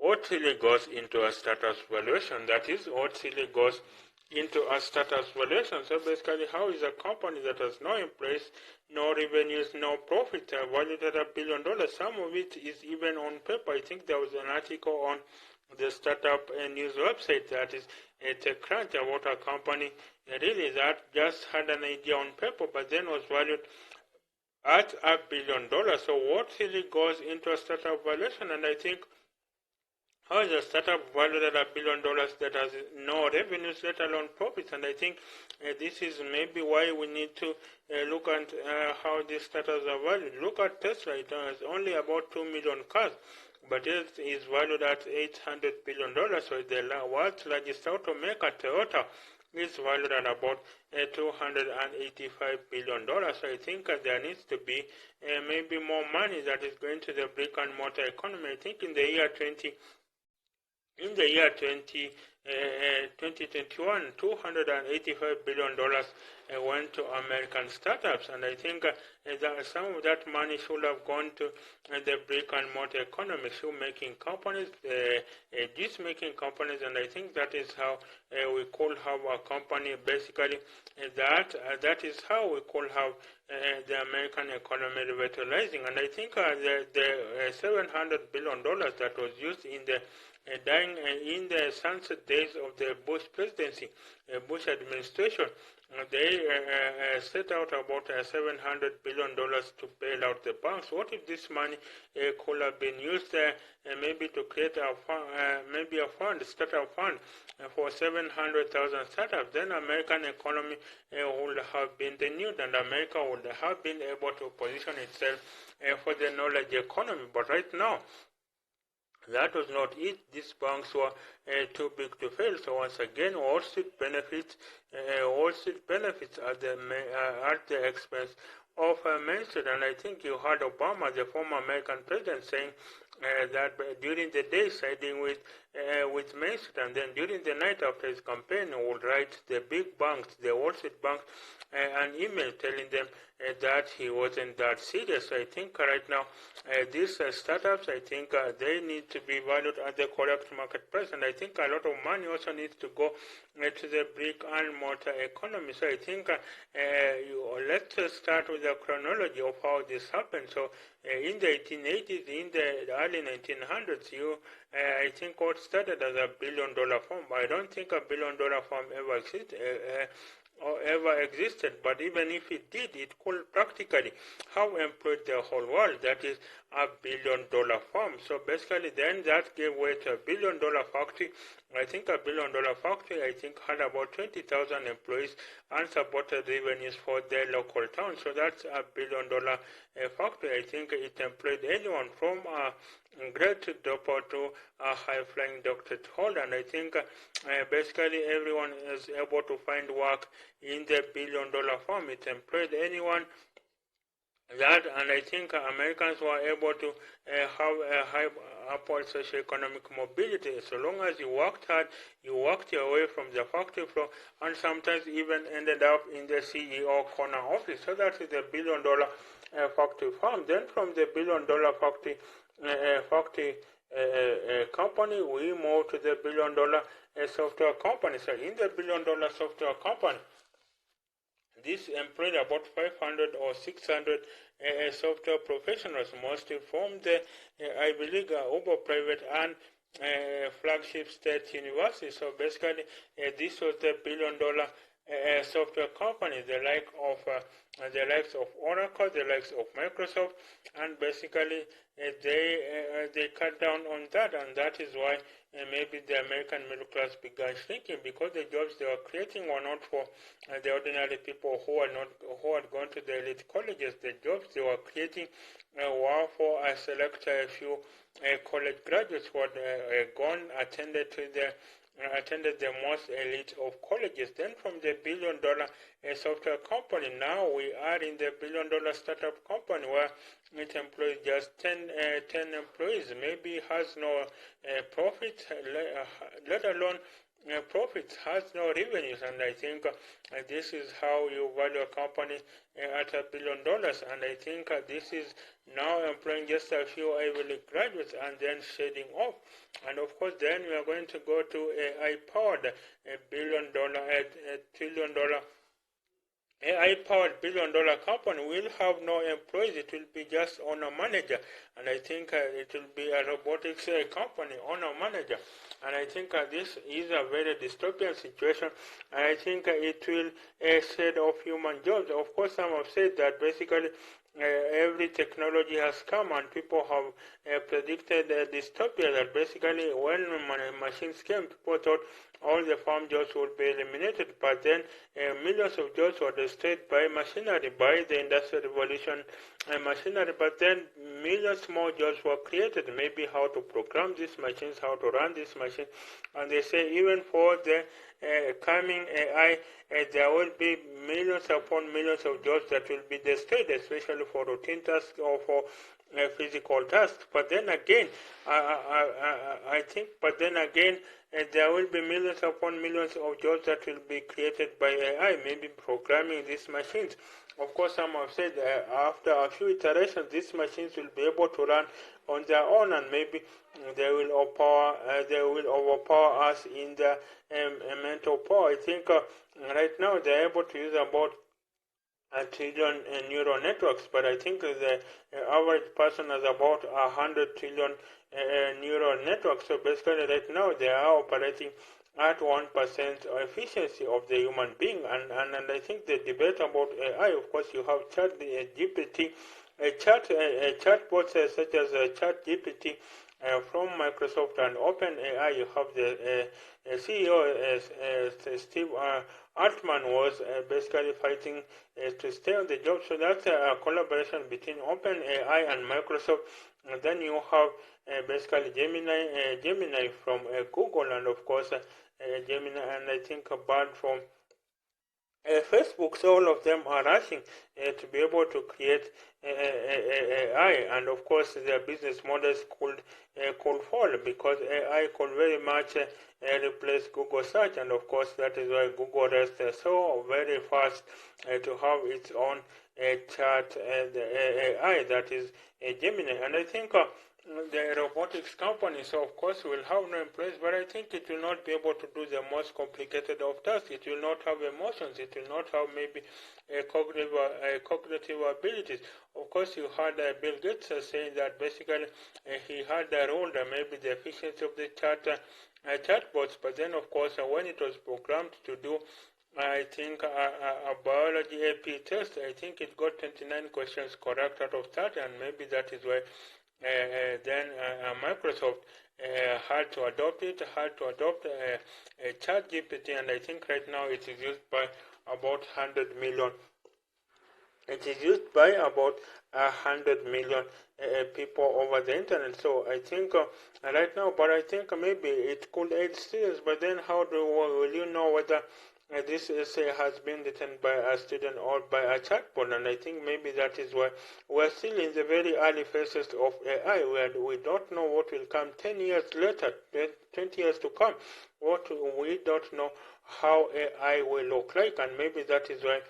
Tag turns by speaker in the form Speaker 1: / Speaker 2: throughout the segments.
Speaker 1: what really goes into a startup's valuation. That is, what really goes into a startup's valuation. So basically, how is a company that has no employees, no revenues, no profit, valued at $1 billion? Some of it is even on paper. I think there was an article on the startup news website that is TechCrunch about a company really that just had an idea on paper, but then was valued at $1 billion. So what really goes into a startup valuation? And I think, how is a startup valued at $1 billion that has no revenues, let alone profits? And I think this is maybe why we need to look at how these startups are valued. Look at Tesla. It has only about 2 million cars, but it is valued at $800 billion. So the world's largest automaker, Toyota, is valued at about $285 billion. So I think there needs to be maybe more money that is going to the brick and mortar economy. I think in the year 2021, $285 billion went to American startups, and I think that some of that money should have gone to the brick and mortar economy, shoe-making companies, juice-making companies, and I think that is how we could have a company, basically, that is how we could have the American economy revitalizing. And I think the $700 billion that was used in the in the sunset days of the Bush presidency, Bush administration, they set out about $700 billion to bail out the banks. What if this money could have been used maybe to create a startup fund for 700,000 startups? Then American economy would have been renewed, and America would have been able to position itself for the knowledge economy. But right now, that was not it. These banks were too big to fail. So once again, Wall Street benefits at the expense of Main Street. And I think you heard Obama, the former American president, saying that during the day siding with Main Street, and then during the night after his campaign, he would write the big banks, the Wall Street banks, an email telling them that he wasn't that serious. So I think right now these startups, I think they need to be valued at the correct market price, and I think a lot of money also needs to go to the brick and mortar economy. So I think let's start with the chronology of how this happened. So in the 1880s, in the early 1900s, I think what started as $1 billion firm. I don't think $1 billion firm ever existed, but even if it did, it could practically have employed the whole world. That is $1 billion firm. So basically then that gave way to $1 billion factory. I think $1 billion factory, I think, had about 20,000 employees and supported revenues for their local town. So that's $1 billion factory. I think it employed anyone from a grade dropper to a high-flying doctorate holder. And I think basically everyone is able to find work in the $1 billion firm. It employed anyone that, and I think Americans were able to have a high upward socioeconomic mobility. So long as you worked hard, you worked your way from the factory floor, and sometimes even ended up in the CEO corner office. So that is the $1 billion factory firm. Then from the $1 billion factory company, we move to the $1 billion software company. So in the $1 billion software company, this employed about 500 or 600 software professionals, mostly from the I believe Uber private and flagship state university. So basically, this was the $1 billion software company, the likes of Oracle, the likes of Microsoft, and basically they cut down on that, and that is why maybe the American middle class began shrinking, because the jobs they were creating were not for the ordinary people who had gone to the elite colleges. The jobs they were creating were for a select few college graduates who had attended the most elite of colleges. Then from the $1 billion software company, now we are in the $1 billion startup company where it employs just 10 employees, maybe has no profit, let alone profits, has no revenues, and I think this is how you value a company at $1 billion. And I think this is now employing just a few Ivy League graduates and then shading off. And of course, then we are going to go to AI-powered $1 trillion AI-powered billion-dollar company will have no employees. It will be just owner-manager. And I think it will be a robotics company, owner-manager. And I think this is a very dystopian situation. And I think it will shed off human jobs. Of course, some have said that basically every technology has come and people have predicted dystopia, that basically when machines came, people thought all the farm jobs would be eliminated, but then millions of jobs were destroyed by machinery, by the Industrial Revolution machinery, but then millions more jobs were created, maybe how to program these machines, how to run these machines, and they say even for the coming AI, there will be millions upon millions of jobs that will be destroyed, especially for routine tasks or for physical tasks. But then again, I think, there will be millions upon millions of jobs that will be created by AI, maybe programming these machines. Of course, some have said after a few iterations, these machines will be able to run on their own, and maybe they will overpower us in the mental power. I think right now they are able to use about a trillion neural networks, but I think the average person has about 100 trillion neural networks. So basically, right now they are operating at 1% efficiency of the human being, and I think the debate about AI, of course, you have ChatGPT, chatbots such as ChatGPT from Microsoft and OpenAI. You have the CEO Steve Altman was basically fighting to stay on the job. So that's a collaboration between OpenAI and Microsoft. And then you have basically Gemini from Google, and of course Gemini, and I think a Bard from Facebook. So all of them are rushing to be able to create AI, and of course their business models could fall, because AI could very much replace Google search, and of course that is why Google rests so very fast to have its own chat AI, that is Gemini. And I think the robotics company, so of course will have no employees, but I think it will not be able to do the most complicated of tasks. It will not have emotions. It will not have maybe cognitive abilities. Of course, you had Bill Gates saying that basically he had a role that maybe the efficiency of the chatbots, but then of course when it was programmed to do I think a biology AP test, I think it got 29 questions correct out of 30, and maybe that is why then Microsoft had to adopt ChatGPT, and I think right now it is used by about 100 million. It is used by about 100 million people over the internet. So I think right now, but I think maybe it could aid students. But then, will you know whether this essay has been written by a student or by a chatbot? And I think maybe that is why we're still in the very early phases of AI, where we don't know what will come 10 years later, 20 years to come. We don't know how AI will look like, and maybe that is why.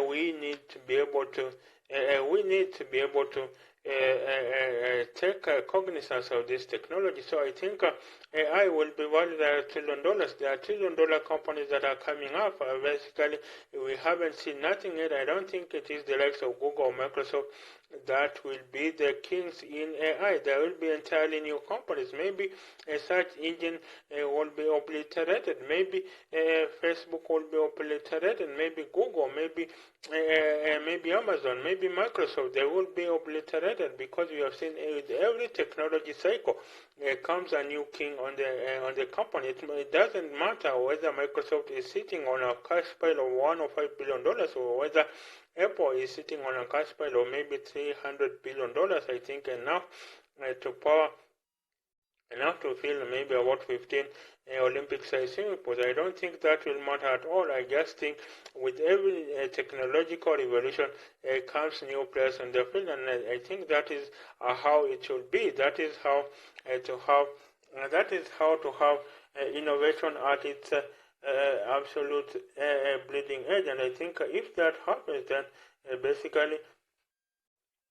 Speaker 1: We need to be able to. Take cognizance of this technology. So I think AI will be valued at $1 trillion. There are $1 trillion companies that are coming up. Basically, we haven't seen nothing yet. I don't think it is the likes of Google or Microsoft that will be the kings in AI. There will be entirely new companies. Maybe a search engine will be obliterated. Maybe Facebook will be obliterated. Maybe Google. Maybe Amazon. Maybe Microsoft. They will be obliterated, because we have seen with every technology cycle comes a new king on the company. It doesn't matter whether Microsoft is sitting on a cash pile of $1 or $5 billion, or whether Apple is sitting on a cash pile of maybe $300 billion. I think enough to fill maybe about 15 Olympic-sized swimming pools. I don't think that will matter at all. I just think with every technological revolution comes new players in the field, and I think that is how it should be. That is how to have that is how to have innovation at its absolute bleeding edge. And I think if that happens, then basically,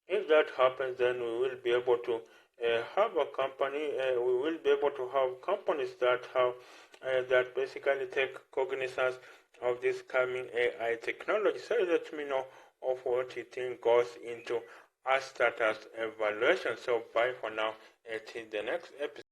Speaker 1: if that happens, then we will be able to have a company. We will be able to have companies that have that basically take cognizance of this coming AI technology. So let me know of what you think goes into our status evaluation. So bye for now. Till the next episode.